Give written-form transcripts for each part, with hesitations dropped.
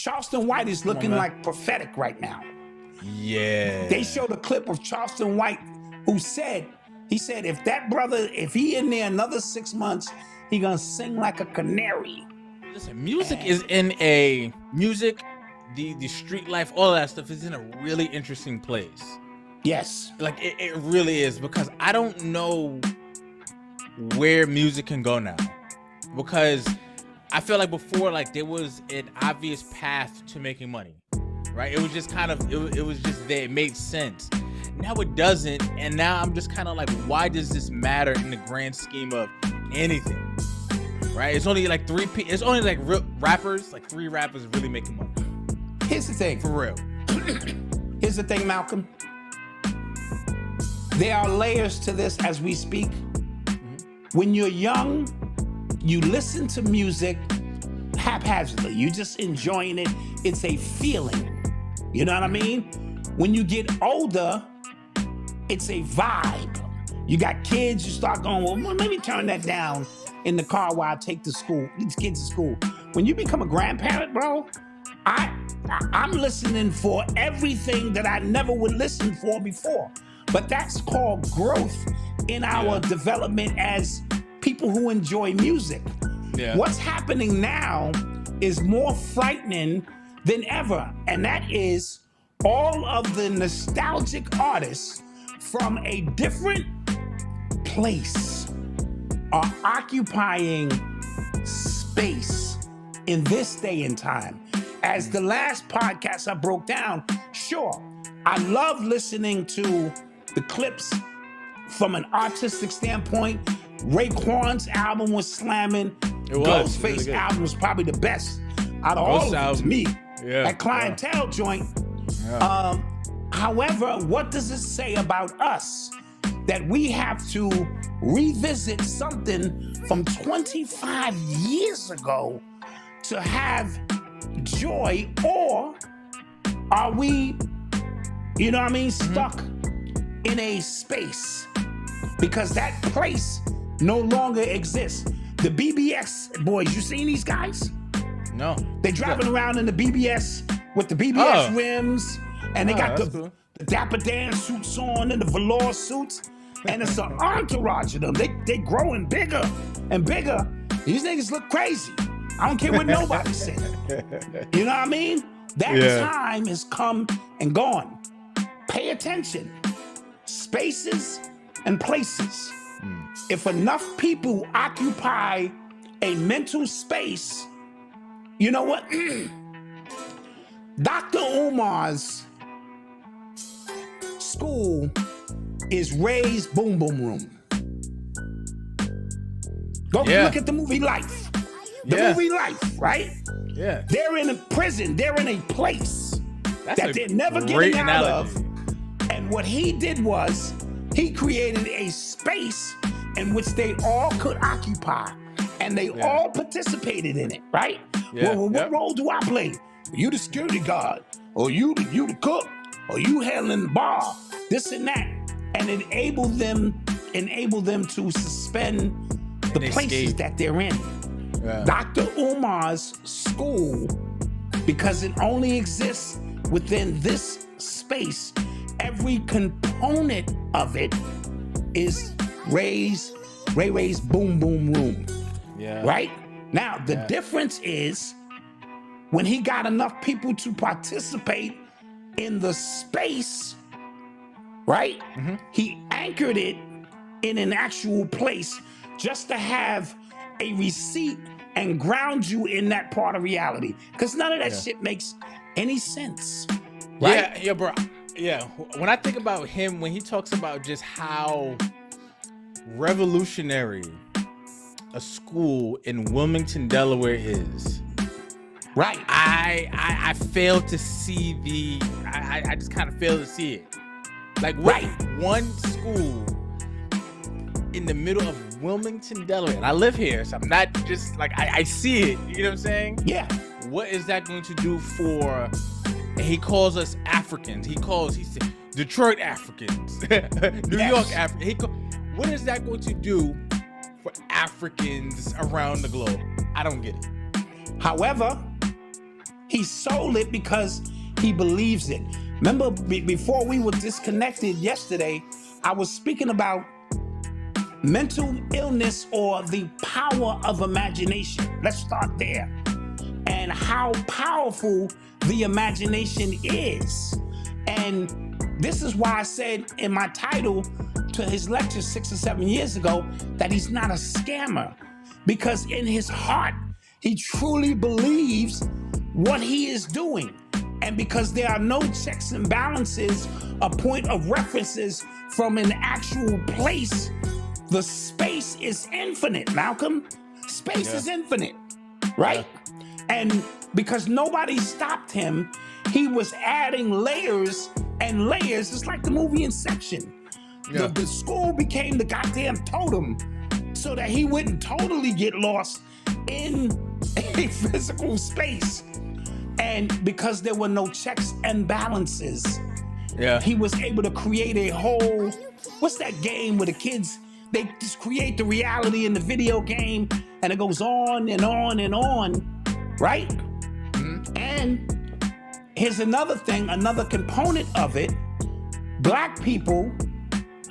Charleston White is looking like prophetic right now. Yeah. They showed a clip of Charleston White who said, if that brother, if he in there another 6 months, he gonna sing like a canary. Listen, music is in the street life, all that stuff is in a really interesting place. Yes. Like it really is, because I don't know where music can go now. Because I feel like before, like there was an obvious path to making money, right? It was just kind of, it was just there. It made sense. Now it doesn't. And now I'm just kind of like, why does this matter in the grand scheme of anything? Right? It's only like it's only like rappers, like 3 rappers really making money. Here's the thing. For real. Here's the thing, Malcolm. There are layers to this as we speak. When you're young, you listen to music haphazardly. You're just enjoying it. It's a feeling. You know what I mean? When you get older, it's a vibe. You got kids, you start going, well, let me turn that down in the car while I take these kids to school. When you become a grandparent, bro, I'm listening for everything that I never would listen for before. But that's called growth in our development as people who enjoy music. Yeah. What's happening now is more frightening than ever. And that is all of the nostalgic artists from a different place are occupying space in this day and time. As the last podcast I broke down, sure, I love listening to the clips from an artistic standpoint. Raekwon's album was slamming. Ghostface really album was probably the best out of all of them to me. Yeah, that Clientele joint. Yeah. However, what does it say about us that we have to revisit something from 25 years ago to have joy? Or are we, you know what I mean, stuck in a space because that place no longer exists? The BBS boys, you seen these guys? No. They driving around in the BBS with the BBS rims, and they got the Dapper Dan suits on and the velour suits, and it's an entourage of them. They growing bigger and bigger. These niggas look crazy. I don't care what nobody said. You know what I mean? That time has come and gone. Pay attention. Spaces and places. If enough people occupy a mental space, you know what? Dr. Umar's school is Ray's Boom Boom Room. Go look at the movie Life. The movie Life, right? Yeah. They're in a prison. They're in a place that they're never getting out of. And what he did was he created a space in which they all could occupy, and they all participated in it, right? Well, what role do I play? You the security guard, or you the cook, or you handling the bar, this and that, and enable them to suspend the places that they're in. Yeah. Dr. Umar's school, because it only exists within this space, every component of it is Ray's Boom Boom Room. Yeah. Right? Now, the difference is when he got enough people to participate in the space, right? Mm-hmm. He anchored it in an actual place just to have a receipt and ground you in that part of reality. Because none of that shit makes any sense. Right? Yeah, bro. Yeah. When I think about him, when he talks about just how revolutionary a school in Wilmington, Delaware is, right? I fail to see I just kind of fail to see it. Like, what one school in the middle of Wilmington, Delaware, and I live here, so I'm not just like, I see it, you know what I'm saying? Yeah. What is that going to do for, and he calls us Africans, he said Detroit Africans, New York Africans, what is that going to do for Africans around the globe? I don't get it. However, He sold it because he believes it. Remember, before we were disconnected yesterday, I was speaking about mental illness or the power of imagination. Let's start there. And how powerful the imagination is. And this is why I said in my title to his lecture 6 or 7 years ago that he's not a scammer, because in his heart, he truly believes what he is doing. And because there are no checks and balances, a point of references from an actual place, the space is infinite, Malcolm. Space is infinite, right? And because nobody stopped him, he was adding layers and layers. It's like the movie Inception. The school became the goddamn totem so that he wouldn't totally get lost in a physical space. And because there were no checks and balances, he was able to create a whole, what's that game where the kids, they just create the reality in the video game and it goes on and on and on, right? And here's another thing, another component of it. Black people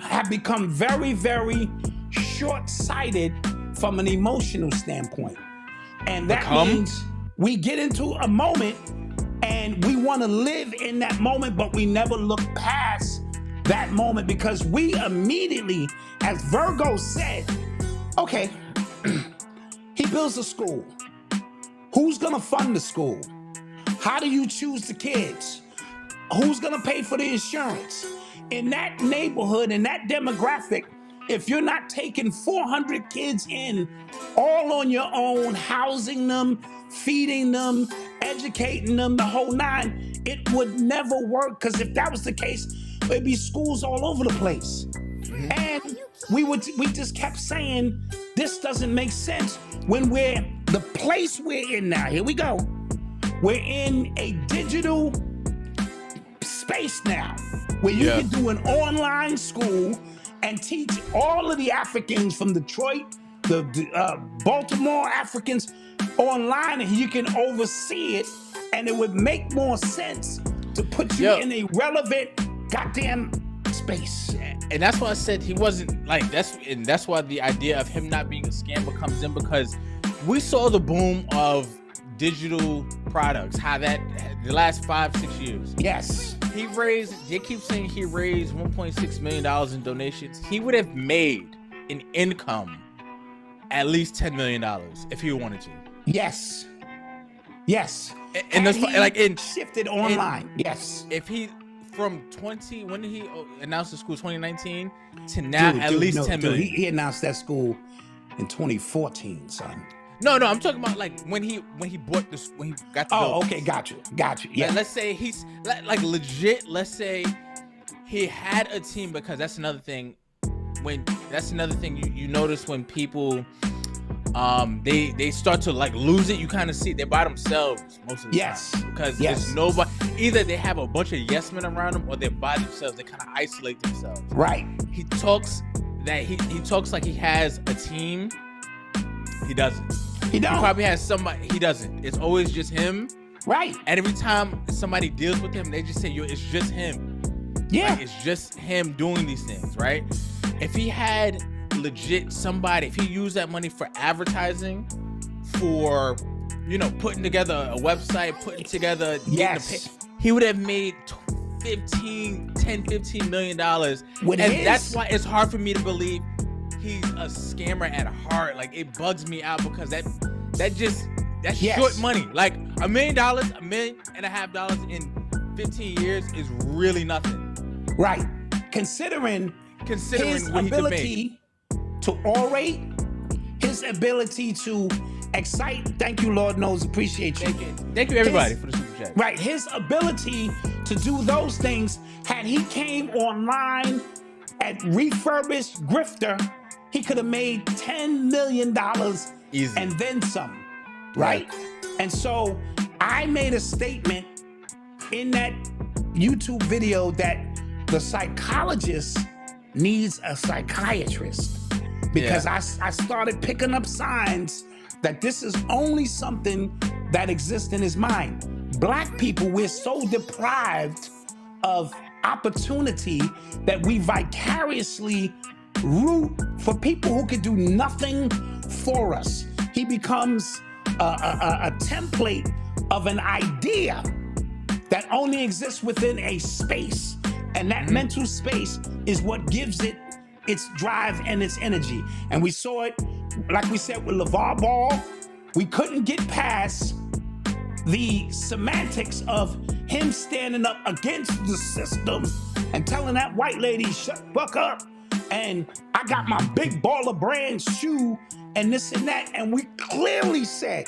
have become very, very short-sighted from an emotional standpoint. And that means we get into a moment and we want to live in that moment, but we never look past that moment because we immediately, as Virgo said, okay, he builds a school. Who's gonna fund the school? How do you choose the kids? Who's gonna pay for the insurance? In that neighborhood, in that demographic, if you're not taking 400 kids in all on your own, housing them, feeding them, educating them, the whole nine, it would never work, because if that was the case, there'd be schools all over the place. And we just kept saying, this doesn't make sense when we're, the place we're in now, here we go, we're in a digital space now, where you can do an online school and teach all of the Africans from Detroit, the Baltimore Africans online, and you can oversee it, and it would make more sense to put you in a relevant goddamn space. And that's why I said he wasn't like, that's why the idea of him not being a scammer comes in, because we saw the boom of digital products, how that the last 5-6 years. Yes. They keep saying he raised $1.6 million in donations. He would have made an income at least $10 million if he wanted to. Yes. Yes. And that's like shifted online. Yes. If he from when did he announce the school? 2019 to now, at least 10 million. He announced that school in 2014, son. No, I'm talking about like when he bought this, when he got the building. Okay, got you. Yeah. Let's say he's like legit. Let's say he had a team, because that's another thing. You notice when people they start to like lose it, you kind of see they're by themselves most of the time, because there's nobody. Either they have a bunch of yes men around them, or they're by themselves. They kind of isolate themselves. Right. He talks like he has a team. He doesn't. He probably has somebody. He doesn't. It's always just him. Right. And every time somebody deals with him, they just say, "Yo, it's just him." Yeah. Like, it's just him doing these things, right? If he had legit somebody, if he used that money for advertising, for putting together a website, putting together he would have made $15 million. That's why it's hard for me to believe he's a scammer at heart. Like, it bugs me out, because that's short money. Like $1 million, $1.5 million in 15 years is really nothing. Right. Considering his what ability to orate, his ability to excite. Thank you, Lord knows, appreciate you. Thank you everybody for the super chat. Right, his ability to do those things, had he came online at refurbished Grifter, he could have made $10 million easy, and then some, right? And so I made a statement in that YouTube video that the psychologist needs a psychiatrist, because I started picking up signs that this is only something that exists in his mind. Black people, we're so deprived of opportunity that we vicariously root for people who can do nothing for us. He becomes a template of an idea that only exists within a space. And that mental space is what gives it its drive and its energy. And we saw it, like we said, with LeVar Ball. We couldn't get past the semantics of him standing up against the system and telling that white lady, shut the fuck up. And I got my big baller brand shoe and this and that. And we clearly said,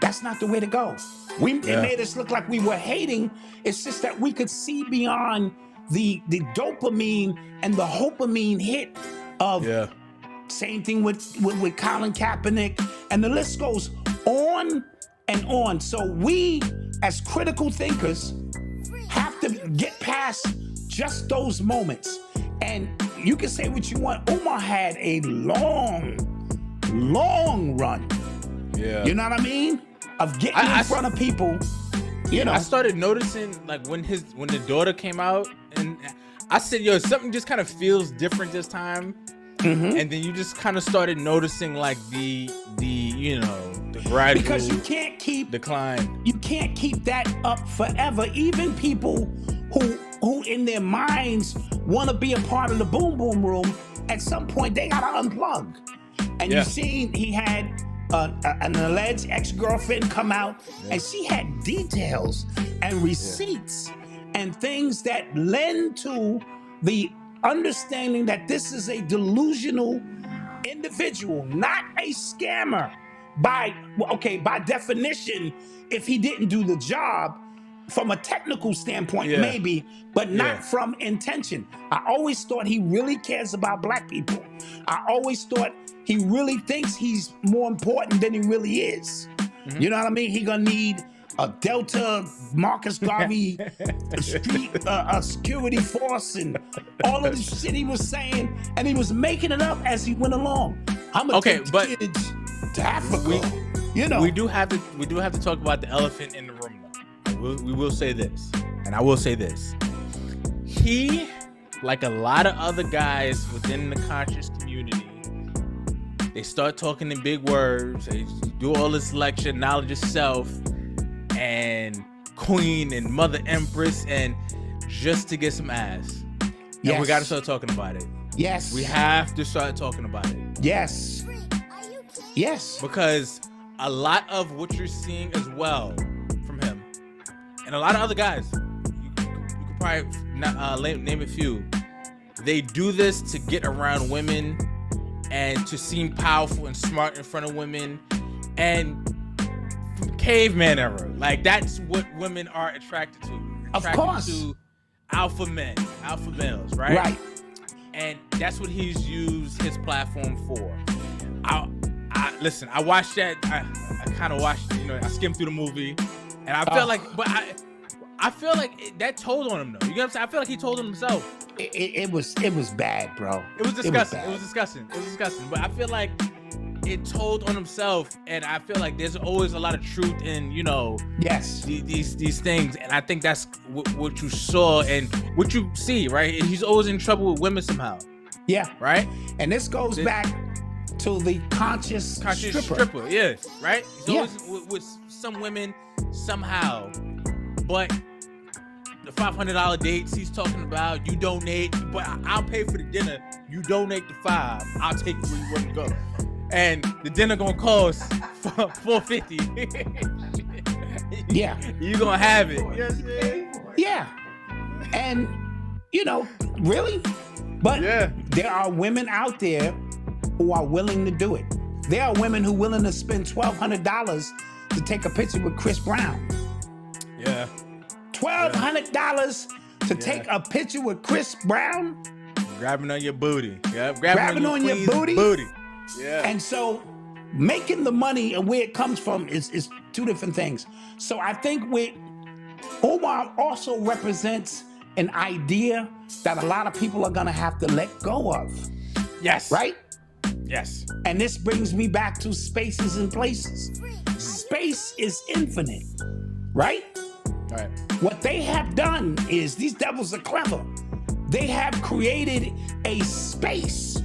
that's not the way to go. It made us look like we were hating. It's just that we could see beyond the dopamine and the hopamine hit of same thing with Colin Kaepernick, and the list goes on and on. So we, as critical thinkers, have to get past just those moments. And you can say what you want. Umar had a long run. Yeah. You know what I mean? Of getting in front of people. You know, I started noticing like when the daughter came out, and I said, yo, something just kind of feels different this time. Mm-hmm. And then you just kind of started noticing like the gradual, because you can't keep decline. You can't keep that up forever. Even people who in their minds want to be a part of the boom boom room, at some point they gotta unplug. And you seen he had an alleged ex-girlfriend come out, and she had details and receipts and things that lend to the understanding that this is a delusional individual, not a scammer. By definition, if he didn't do the job from a technical standpoint, maybe, but not from intention. I always thought he really cares about black people. I always thought he really thinks he's more important than he really is. Mm-hmm. You know what I mean? He gonna need a Delta Marcus Garvey street security force and all of the shit he was saying, and he was making it up as he went along. I'm gonna take the kids to Africa. We do have to talk about the elephant in the room, though. We will say this, and I will say this: he, like a lot of other guys within the conscious community, they start talking in big words. They do all this lecture, knowledge of self, and queen and mother empress, and just to get some ass. And we got to start talking about it. Yes. We have to start talking about it. Yes. Yes. Because a lot of what you're seeing as well from him, and a lot of other guys, you could probably name a few, they do this to get around women and to seem powerful and smart in front of women. And from caveman era, like that's what women are attracted to. Of course. To alpha males, right? Right. And that's what he's used his platform for. Listen, I watched that. I kind of watched, I skimmed through the movie, and I felt like, but I feel like that told on him though. You get what I'm saying? I feel like he told on himself. It was bad, bro. It was disgusting. It was disgusting. But I feel like it told on himself, and I feel like there's always a lot of truth in, these things, and I think that's what you saw and what you see, right? And he's always in trouble with women somehow. Yeah. Right? And this goes back to the conscious stripper. Yeah, right? He's always with some women somehow. But the $500 dates he's talking about, you donate, but I'll pay for the dinner. You donate the $5, I'll take you where you want to go. And the dinner gonna cost $450. Yeah. You gonna have it. You know what I'm saying? Yeah. And, really? But there are women out there who are willing to do it. There are women who are willing to spend $1,200 to take a picture with Chris Brown. Yeah. $1,200 to take a picture with Chris Brown? Grabbing on your booty. Yeah. Grabbing on your booty. Yeah. And so making the money and where it comes from is two different things. So I think Omar also represents an idea that a lot of people are gonna have to let go of. Yes. Right? Yes. And this brings me back to spaces and places. Space is infinite, right? Right. What they have done is, these devils are clever. They have created a space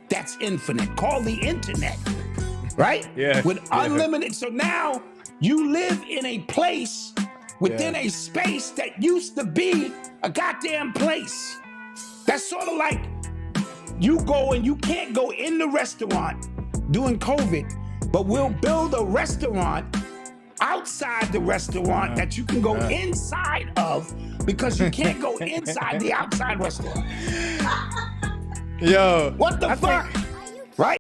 that's infinite, called the internet, right? Yeah. With unlimited. So now you live in a place within a space that used to be a goddamn place. That's sort of like you go and you can't go in the restaurant during COVID, but we'll build a restaurant outside the restaurant that you can go inside of, because you can't go inside the outside restaurant. Yo, What the fuck?